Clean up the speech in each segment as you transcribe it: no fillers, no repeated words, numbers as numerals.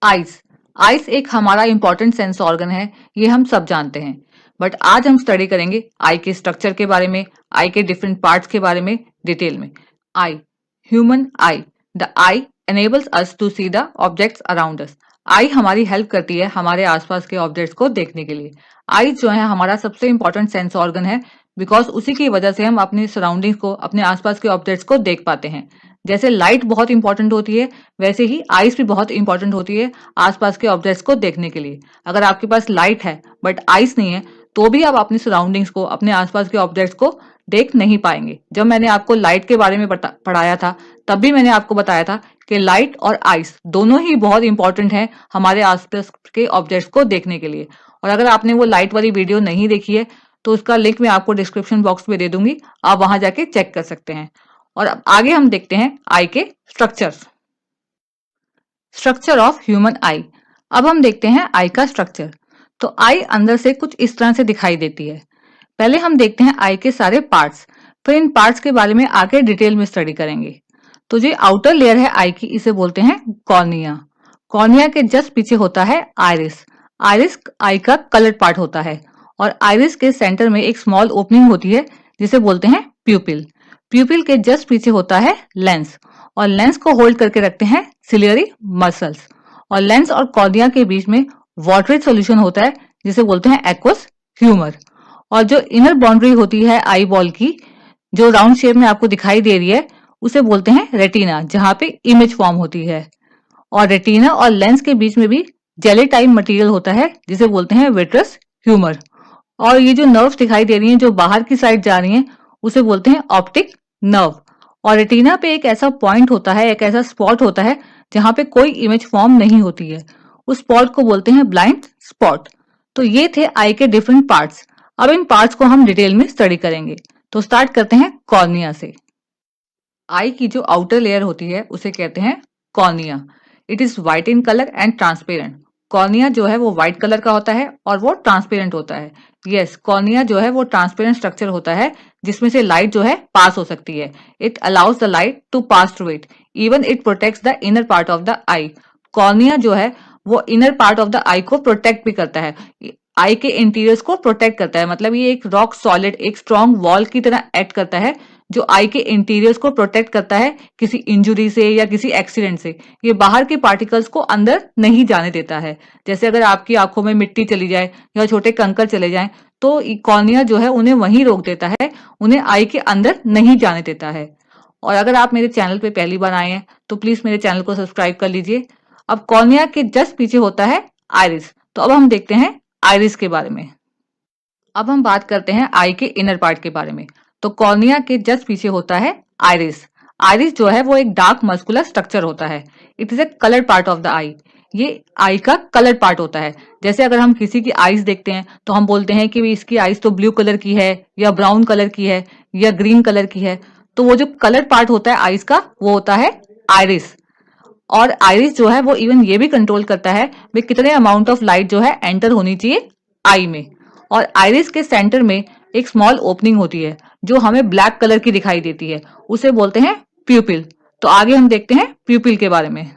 Ice. Ice एक हमारा important sense organ है, ये हम सब जानते हैं। बट आज हम स्टडी करेंगे आई के स्ट्रक्चर के बारे में, आई के डिफरेंट पार्ट्स के बारे में डिटेल में। Eye, human eye. The eye enables us to see the objects around us। Eye हमारी हेल्प करती है हमारे आसपास के ऑब्जेक्ट्स को देखने के लिए। आई जो है हमारा सबसे इंपॉर्टेंट सेंस ऑर्गन है, बिकॉज उसी की वजह से हम अपनी सराउंडिंग्स को, अपने आसपास के ऑब्जेक्ट्स को देख पाते हैं। जैसे लाइट बहुत इंपॉर्टेंट होती है, वैसे ही आइस भी बहुत इंपॉर्टेंट होती है आसपास के ऑब्जेक्ट्स को देखने के लिए। अगर आपके पास लाइट है बट आइस नहीं है, तो भी आप अपनी सराउंडिंग्स को, अपने आसपास के ऑब्जेक्ट्स को देख नहीं पाएंगे। जब मैंने आपको लाइट के बारे में पढ़ाया था, तब भी मैंने आपको बताया था कि लाइट और आइस दोनों ही बहुत इंपॉर्टेंट है हमारे आसपास के ऑब्जेक्ट्स को देखने के लिए। और अगर आपने वो लाइट वाली वीडियो नहीं देखी है, तो उसका लिंक मैं आपको डिस्क्रिप्शन बॉक्स में दे दूंगी, आप वहां जाके चेक कर सकते हैं। और अब आगे हम देखते हैं आई के स्ट्रक्चर्स। स्ट्रक्चर ऑफ ह्यूमन आई। अब हम देखते हैं आई का स्ट्रक्चर। तो आई अंदर से कुछ इस तरह से दिखाई देती है। पहले हम देखते हैं आई के सारे पार्ट्स, फिर इन पार्ट्स के बारे में आगे डिटेल में स्टडी करेंगे। तो जो आउटर लेयर है आई की, इसे बोलते हैं कॉर्निया। कॉर्निया के जस्ट पीछे होता है आइरिस। आइरिस आई का कलर्ड पार्ट होता है, और आइरिस के सेंटर में एक स्मॉल ओपनिंग होती है जिसे बोलते हैं प्यूपिल। प्यूपिल के जस्ट पीछे होता है लेंस, और लेंस को होल्ड करके रखते हैं सिलियरी मसल्स। और लेंस और कॉर्निया के बीच में वाटरी सॉल्यूशन होता है जिसे बोलते हैं एक्वस ह्यूमर। और जो इनर बाउंड्री होती है आई बॉल की, जो राउंड शेप में आपको दिखाई दे रही है, उसे बोलते हैं रेटिना, जहां पे इमेज फॉर्म होती है। और रेटिना और लेंस के बीच में भी जेली टाइप मटेरियल होता है जिसे बोलते हैं विट्रस ह्यूमर। और ये जो नर्व्स दिखाई दे रही हैं जो बाहर की साइड जा रही हैं, उसे बोलते हैं ऑप्टिक नर्व। और रेटिना पे एक ऐसा पॉइंट होता है, एक ऐसा स्पॉट होता है जहां पे कोई इमेज फॉर्म नहीं होती है, उस स्पॉट को बोलते हैं ब्लाइंड स्पॉट। तो ये थे आई के डिफरेंट पार्ट्स। अब इन पार्ट्स को हम डिटेल में स्टडी करेंगे। तो स्टार्ट करते हैं कॉर्निया से। आई की जो आउटर लेयर होती है उसे कहते हैं cornea. It is white in colour and transparent. Cornea जो है वो व्हाइट कलर का होता है और वो ट्रांसपेरेंट होता है। यस, कॉर्निया जो है वो ट्रांसपेरेंट स्ट्रक्चर होता है जिसमें से लाइट जो है पास हो सकती है। It allows the light to pass through it, even it protects the inner part of the eye. Cornea जो है वो inner part of the eye को प्रोटेक्ट भी करता है, आई के इंटीरियर्स को प्रोटेक्ट करता है। मतलब ये एक रॉक सॉलिड, एक स्ट्रॉन्ग वॉल की तरह एक्ट करता है, जो आई के इंटीरियर्स को प्रोटेक्ट करता है किसी इंजुरी से या किसी एक्सीडेंट से। ये बाहर के पार्टिकल्स को अंदर नहीं जाने देता है। जैसे अगर आपकी आंखों में मिट्टी चली जाए या छोटे कंकर चले जाएं, तो कॉर्निया जो है उन्हें वहीं रोक देता है, उन्हें आई के अंदर नहीं जाने देता है। और अगर आप मेरे चैनल पे पहली बार आए हैं तो प्लीज मेरे चैनल को सब्सक्राइब कर लीजिए। अब कॉर्निया के जस्ट पीछे होता है आइरिस। तो अब हम देखते हैं आइरिस के बारे में। अब हम बात करते हैं आई के इनर पार्ट के बारे में। तो कॉर्निया के जस्ट पीछे होता है आइरिस। आइरिस जो है वो एक डार्क मस्कुलर स्ट्रक्चर होता है। It is a coloured part of the eye. ये आई का कलर्ड पार्ट होता है। जैसे अगर हम किसी की आईज देखते हैं तो हम बोलते हैं कि इसकी आईज तो ब्लू कलर की है, या ब्राउन कलर की है, या ग्रीन कलर की है। तो वो जो कलर्ड पार्ट होता है आईज का, वो होता है आइरिस। और आइरिस जो है वो इवन ये भी कंट्रोल करता है कि कितने अमाउंट ऑफ लाइट जो है एंटर होनी चाहिए आई में। और आइरिस के सेंटर में एक स्मॉल ओपनिंग होती है जो हमें ब्लैक कलर की दिखाई देती है, उसे बोलते हैं प्यूपिल। तो आगे हम देखते हैं प्यूपिल के बारे में।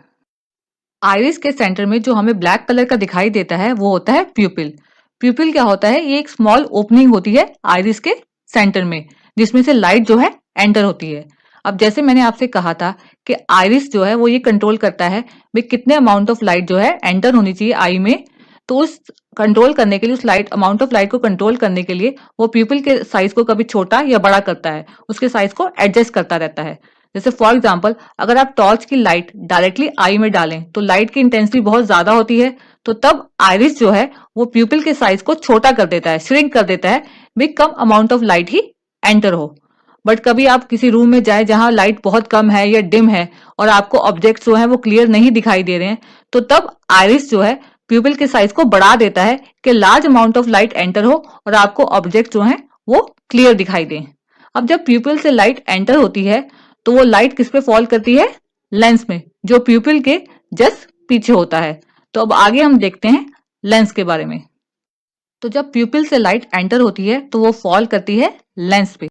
आइरिस के सेंटर में जो हमें ब्लैक कलर का दिखाई देता है वो होता है प्यूपिल। प्यूपिल क्या होता है? ये एक स्मॉल ओपनिंग होती है आइरिस के सेंटर में, जिसमें से लाइट जो है एंटर होती है। अब जैसे मैंने आपसे कहा था कि आइरिस जो है वो ये कंट्रोल करता है भी कितने अमाउंट ऑफ लाइट जो है एंटर होनी चाहिए आई में। तो उस कंट्रोल करने के लिए, उस लाइट अमाउंट ऑफ लाइट को कंट्रोल करने के लिए वो प्यूपिल के साइज को कभी छोटा या बड़ा करता है, उसके साइज को एडजस्ट करता रहता है। जैसे फॉर एग्जाम्पल, अगर आप टॉर्च की लाइट डायरेक्टली आई में डालें तो लाइट की इंटेंसिटी बहुत ज्यादा होती है, तो तब आइरिस जो है वो प्यूपिल के साइज को छोटा कर देता है, श्रिंक कर देता है, भी कम अमाउंट ऑफ लाइट ही एंटर हो। बट कभी आप किसी रूम में जाए जहां लाइट बहुत कम है या डिम है और आपको ऑब्जेक्ट्स जो है वो क्लियर नहीं दिखाई दे रहे हैं, तो तब आइरिस जो है प्यूपिल के साइज को बढ़ा देता है कि large amount of light enter हो और आपको ऑब्जेक्ट जो है वो क्लियर दिखाई दें। अब जब प्यूपिल से लाइट एंटर होती है तो वो लाइट किस पे फॉल करती है? लेंस में, जो प्यूपिल के जस्ट पीछे होता है। तो अब आगे हम देखते हैं लेंस के बारे में। तो जब प्यूपिल से लाइट एंटर होती है तो वो फॉल करती है लेंस पे।